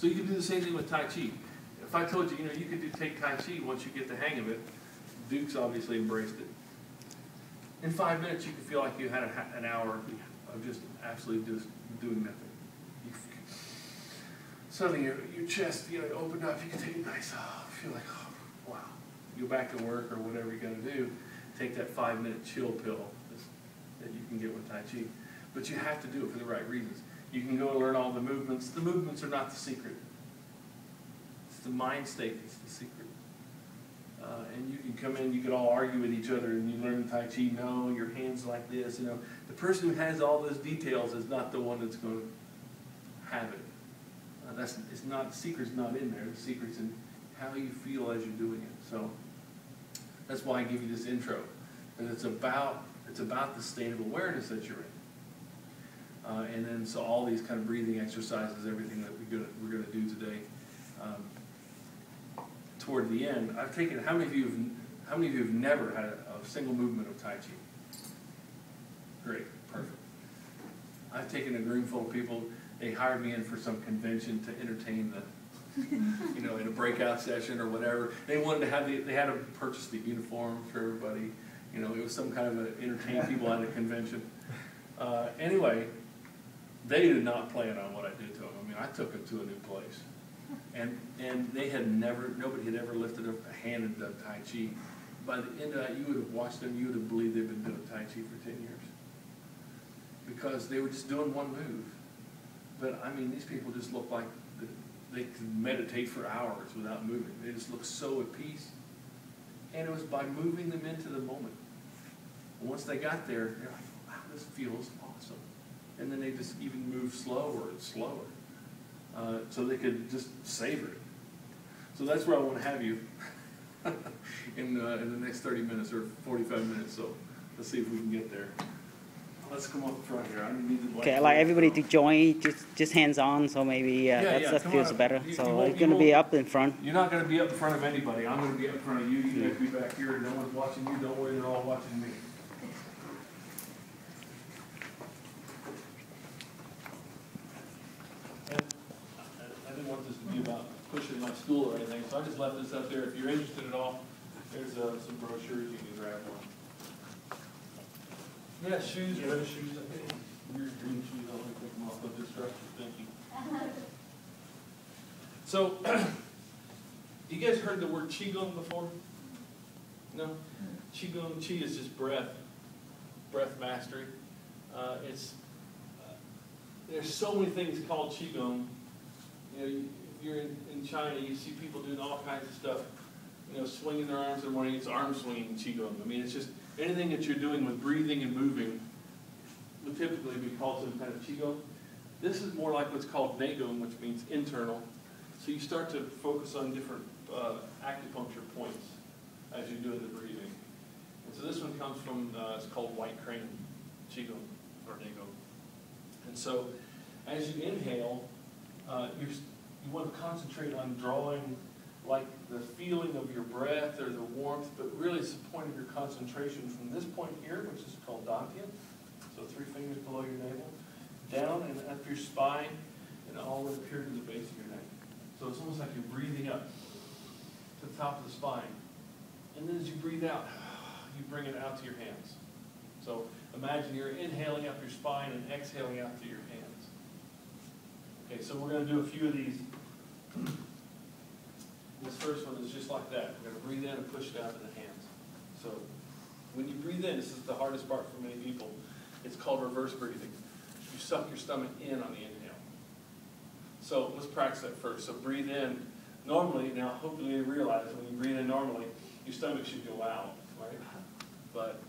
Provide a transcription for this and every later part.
So you can do the same thing with Tai Chi. If I told you, you know, you could take Tai Chi once you get the hang of it, Duke's obviously embraced it. In 5 minutes, you can feel like you had an hour of just absolutely just doing nothing. Suddenly your chest, you know, opened up, you can take a nice, feel like, oh, wow. You go back to work or whatever you're going to do, take that 5-minute chill pill that you can get with Tai Chi. But you have to do it for the right reasons. You can go and learn all the movements. The movements are not the secret. It's the mind state that's the secret. And you can come in, you can all argue with each other, and you learn Tai Chi, no, your hand's like this, you know. The person who has all those details is not the one that's going to have it. The secret's not in there. The secret's in how you feel as you're doing it. So that's why I give you this intro. And it's about the state of awareness that you're in. And then so all these kind of breathing exercises, everything that we're going to do today. Toward the end, I've taken. How many of you have never had a single movement of Tai Chi? Great, perfect. I've taken a room full of people. They hired me in for some convention to entertain the, you know, in a breakout session or whatever. They wanted to have they had to purchase the uniform for everybody. You know, it was some kind of a entertain people at a convention. Anyway, they did not plan on what I did to them. I mean, I took them to a new place. And they had nobody had ever lifted up a hand and done Tai Chi. By the end of that, you would have watched them, you would have believed they've been doing Tai Chi for 10 years. Because they were just doing one move. But I mean, these people just look like they could meditate for hours without moving. They just look so at peace. And it was by moving them into the moment. And once they got there, they're like, wow, this feels awesome. And then they just even move slower and slower. So they could just savor it. So that's where I want to have you in the next 30 minutes or 45 minutes. So let's see if we can get there. Let's come up front here. I need the okay, I'd like everybody to join, just hands on, so maybe that feels better. So I'm going to be up in front. You're not going to be up in front of anybody. I'm going to be up in front of you. You guys be back here. No one's watching you. Don't worry, they're all watching me. I didn't want this to be about pushing my stool or anything, so I just left this up there. If you're interested at all, there's some brochures. You can grab one. Yeah, shoes, red shoes. Weird green shoes. I'll take them off. They'll distract you. Thank you. So, you guys heard the word qigong before? No? Qigong, qi is just breath mastery. There's so many things called qigong. You know, if you're in China, you see people doing all kinds of stuff. You know, swinging their arms in the morning. It's arm swinging qigong. I mean, it's just anything that you're doing with breathing and moving would typically be called some kind of qigong. This is more like what's called neigong, which means internal. So you start to focus on different acupuncture points as you're doing the breathing. And so this one comes from, it's called white crane qigong or neigong. And so as you inhale, you want to concentrate on drawing like the feeling of your breath or the warmth, but really it's the point of your concentration from this point here, which is called dantian, so 3 fingers below your navel, down and up your spine, and all the way up here to the base of your neck. So it's almost like you're breathing up to the top of the spine. And then as you breathe out, you bring it out to your hands. So imagine you're inhaling up your spine and exhaling out to your hands. Okay, so we're going to do a few of these. This first one is just like that. We're going to breathe in and push it out to the hands. So when you breathe in, this is the hardest part for many people. It's called reverse breathing. You suck your stomach in on the inhale. So let's practice that first. So breathe in. Normally, now hopefully you realize when you breathe in normally, your stomach should go out, right? But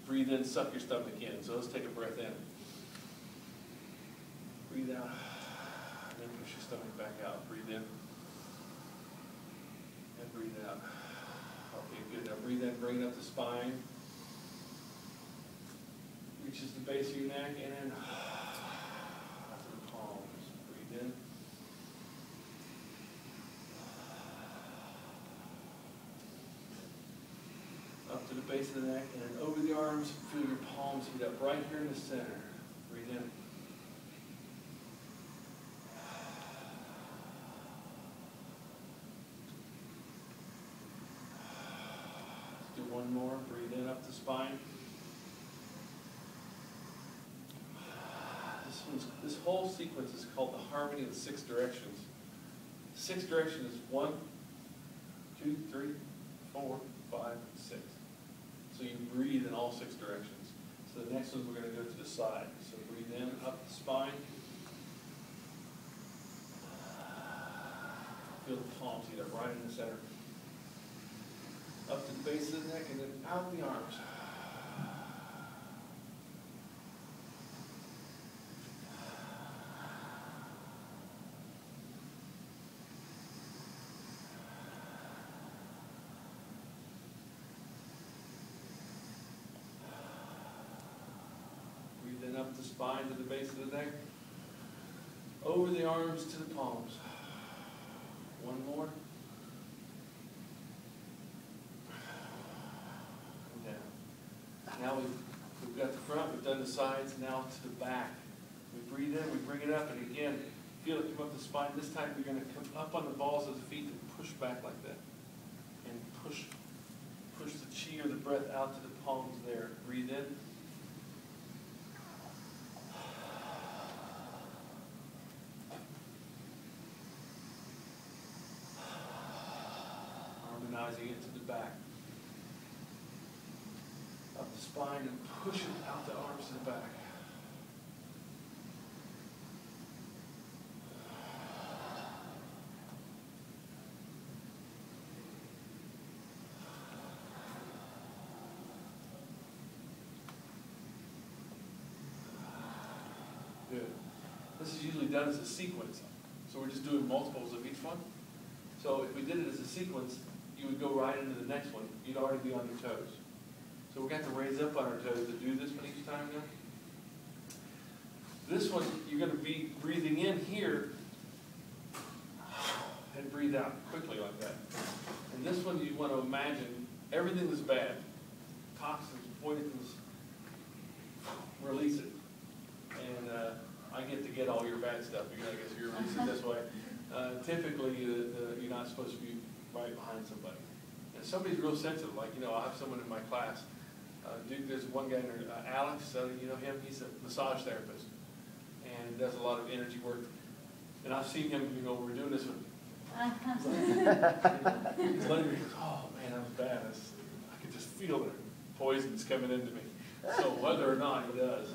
breathe in, suck your stomach in. So let's take a breath in. Breathe out. And then push your stomach back out. Breathe in. And breathe out. Okay, good. Now breathe in, bring it up the spine. Reaches the base of your neck, and then up to the palms. Breathe in. Up to the base of the neck, and then over the arms. Feel your palms heat up right here in the center. Breathe in. One more, breathe in up the spine. This whole sequence is called the harmony of the 6 directions. 6 directions is 1, 2, 3, 4, 5, 6. So you breathe in all 6 directions. So the next one we're going to go to the side. So breathe in up the spine. Feel the palms heat up right in the center. Up to the base of the neck and then out the arms. Breathe in up the spine to the base of the neck. Over the arms to the palms. One more. And down. Now we've got the front, we've done the sides, now to the back. We breathe in, we bring it up, and again, feel it come up the spine. This time we're going to come up on the balls of the feet and push back like that. And push the chi or the breath out to the palms there. Breathe in. Harmonizing it to the back. Up the spine and push it out the arms to the back. Good. This is usually done as a sequence. So we're just doing multiples of each one. So if we did it as a sequence, you would go right into the next one. You'd already be on your toes. So we're going to raise up on our toes to do this one each time now. This one, you're going to be breathing in here and breathe out quickly like that. And this one, you want to imagine everything that's bad, toxins, poisons, release it. And I get all your bad stuff because I guess you're releasing this way. Typically, you're not supposed to be right behind somebody. And somebody's real sensitive, like, I have someone in my class. There's one guy named Alex, you know him, he's a massage therapist. And does a lot of energy work. And I've seen him, we're doing this one. He's letting me, oh man, that was bad. I could just feel the poisons coming into me. So whether or not he does,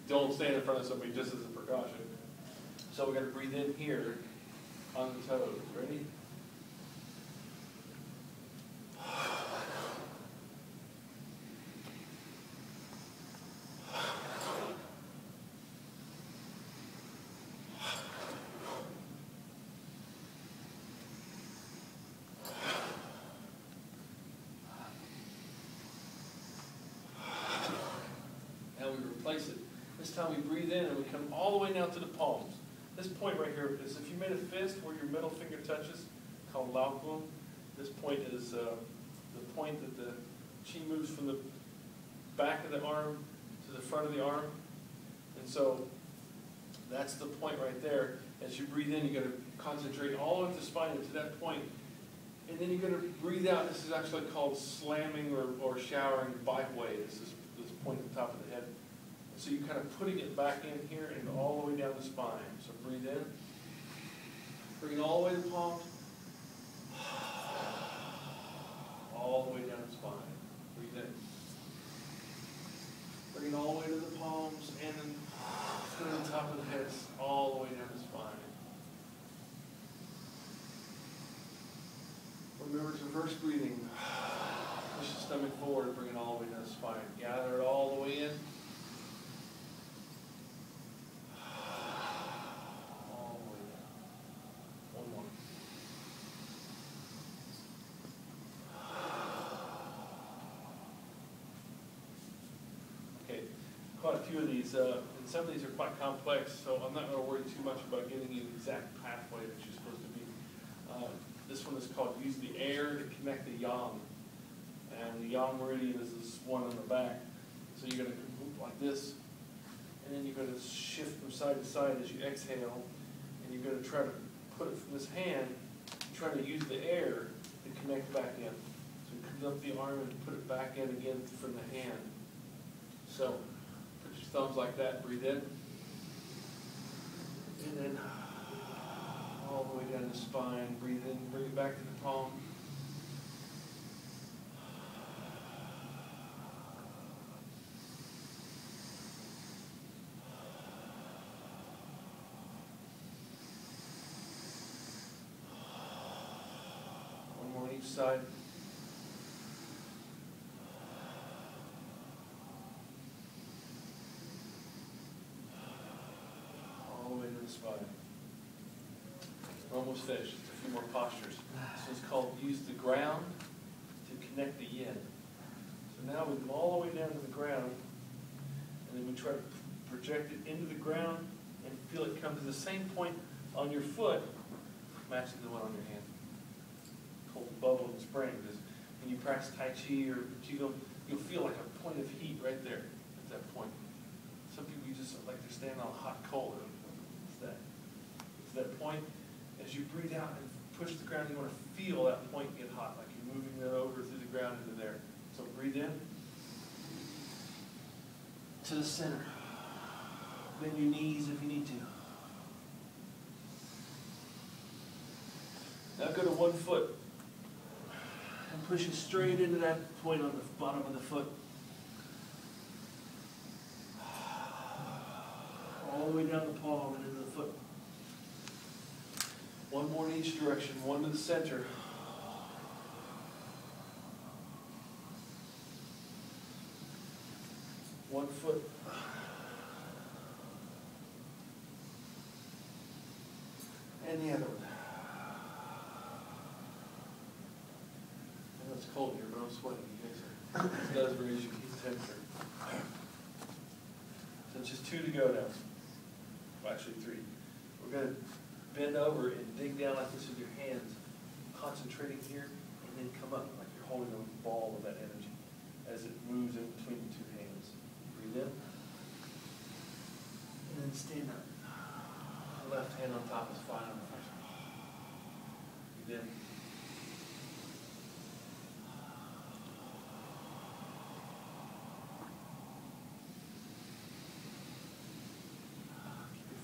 don't stand in front of somebody just as a precaution. So we're going to breathe in here on the toes. Ready? Replace it. This time we breathe in and we come all the way down to the palms. This point right here is if you made a fist where your middle finger touches, called Laogun. This point is the point that the chi moves from the back of the arm to the front of the arm. And so that's the point right there. As you breathe in, you're going to concentrate all over the spine to that point. And then you're going to breathe out. This is actually called slamming or showering by way. This point at the top of the head. So you're kind of putting it back in here and all the way down the spine. So breathe in. Bring it all the way to the palms. All the way down the spine. Breathe in. Bring it all the way to the palms and then put it on top of the head, all the way down the spine. Remember to reverse breathing. Push the stomach forward, bring it all the way down the spine. Gather it all the way in. All the way down. One more. Okay, quite a few of these, and some of these are quite complex, so I'm not going to worry too much about giving you the exact pathway that you're supposed to be. This one is called use the air to connect the yang. And the yang meridian is this one on the back. So you're going to move like this, and then you're going to shift from side to side as you exhale, and you're going to try to put it from this hand, trying to use the air to connect back in. So breathe up the arm and put it back in again from the hand. So put your thumbs like that, breathe in. And then all the way down the spine, breathe in, bring it back to the palm. One more on each side. All the way to the spine. We're almost finished. Just a few more postures. This one's called use the ground to connect the yin. So now we come all the way down to the ground, and then we try to project it into the ground and feel it come to the same point on your foot, matching the one on your hand. Called the bubble in the spring. Because when you practice Tai Chi or Qigong, you'll feel like a point of heat right there at that point. Some people you just like they're standing on a hot coal. It's that point. As you breathe out and push the ground, you want to feel that point get hot, like you're moving that over through the ground into there. So breathe in to the center. Bend your knees if you need to. Now go to one foot and push it straight into that point on the bottom of the foot. All the way down the palm and into the foot. One more in each direction, one to the center. One foot. And the other one. I know it's cold here, but I'm sweating. You guys are. It does raise your keep the temperature. So it's just 2 to go now. Well, actually 3. We're going to bend over and dig down like this with your hands, concentrating here, and then come up like you're holding a ball of that energy as it moves in between the 2 hands. Breathe in, and then stand up. Left hand on top is fine on the first one. Breathe in.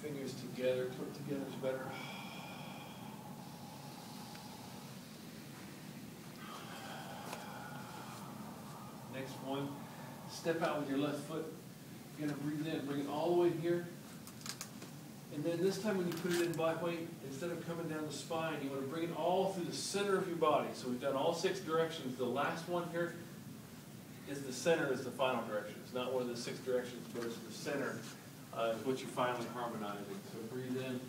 Fingers together, put together is better. Next one, step out with your left foot. You're going to breathe in, bring it all the way here. And then this time when you put it in black weight, instead of coming down the spine, you want to bring it all through the center of your body. So we've done all 6 directions. The last one here is the center is the final direction. It's not one of the 6 directions, but it's the center. Is what you're finally harmonizing. So breathe in.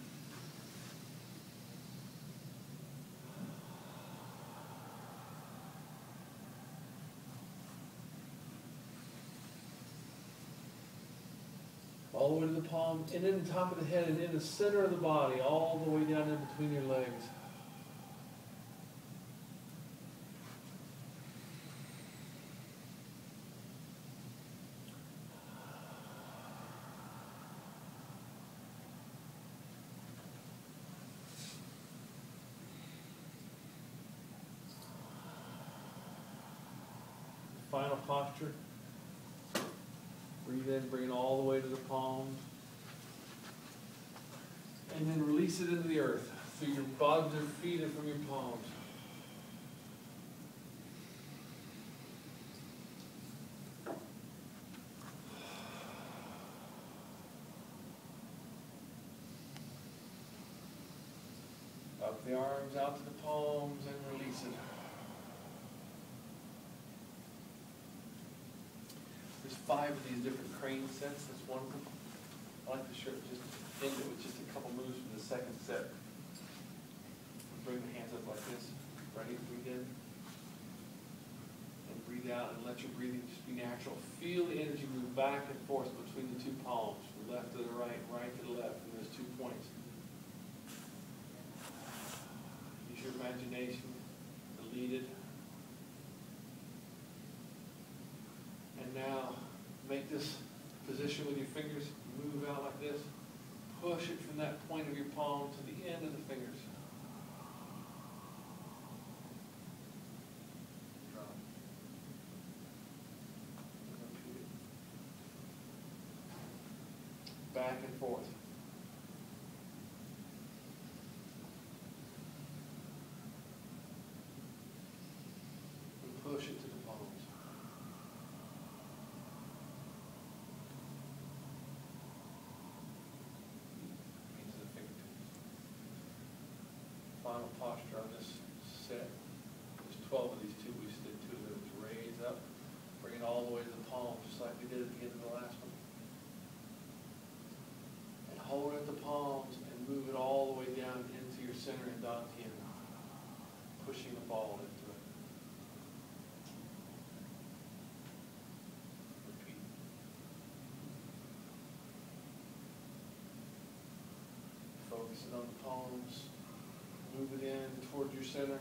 All the way to the palm, and then the top of the head, and in the center of the body, all the way down in between your legs. Final posture. Breathe in, bring it all the way to the palms. And then release it into the earth through your bottoms of your feet and from your palms. Up the arms, out to the palms, and release it. There's 5 of these different crane sets. That's one of them. I like to show just end it with just a couple moves from the second set. Bring the hands up like this. Ready? Breathe in. And breathe out, and let your breathing just be natural. Feel the energy move back and forth between the 2 palms, from left to the right, right to the left, and there's 2 points. Use your imagination to lead it. And now, make this position with your fingers, move out like this. Push it from that point of your palm to the end of the fingers. Drop. back and forth. And push it to the palms. Into the fingertips. Final posture on this set. There's 12 of these two. We just did 2 of those. Raise up. Bring it all the way to the palms, just like we did at the end of the last one. And hold it at the palms and move it all the way down into your center and dantian, pushing the ball into it. Repeat. Focusing on the palms. Move it in towards your center.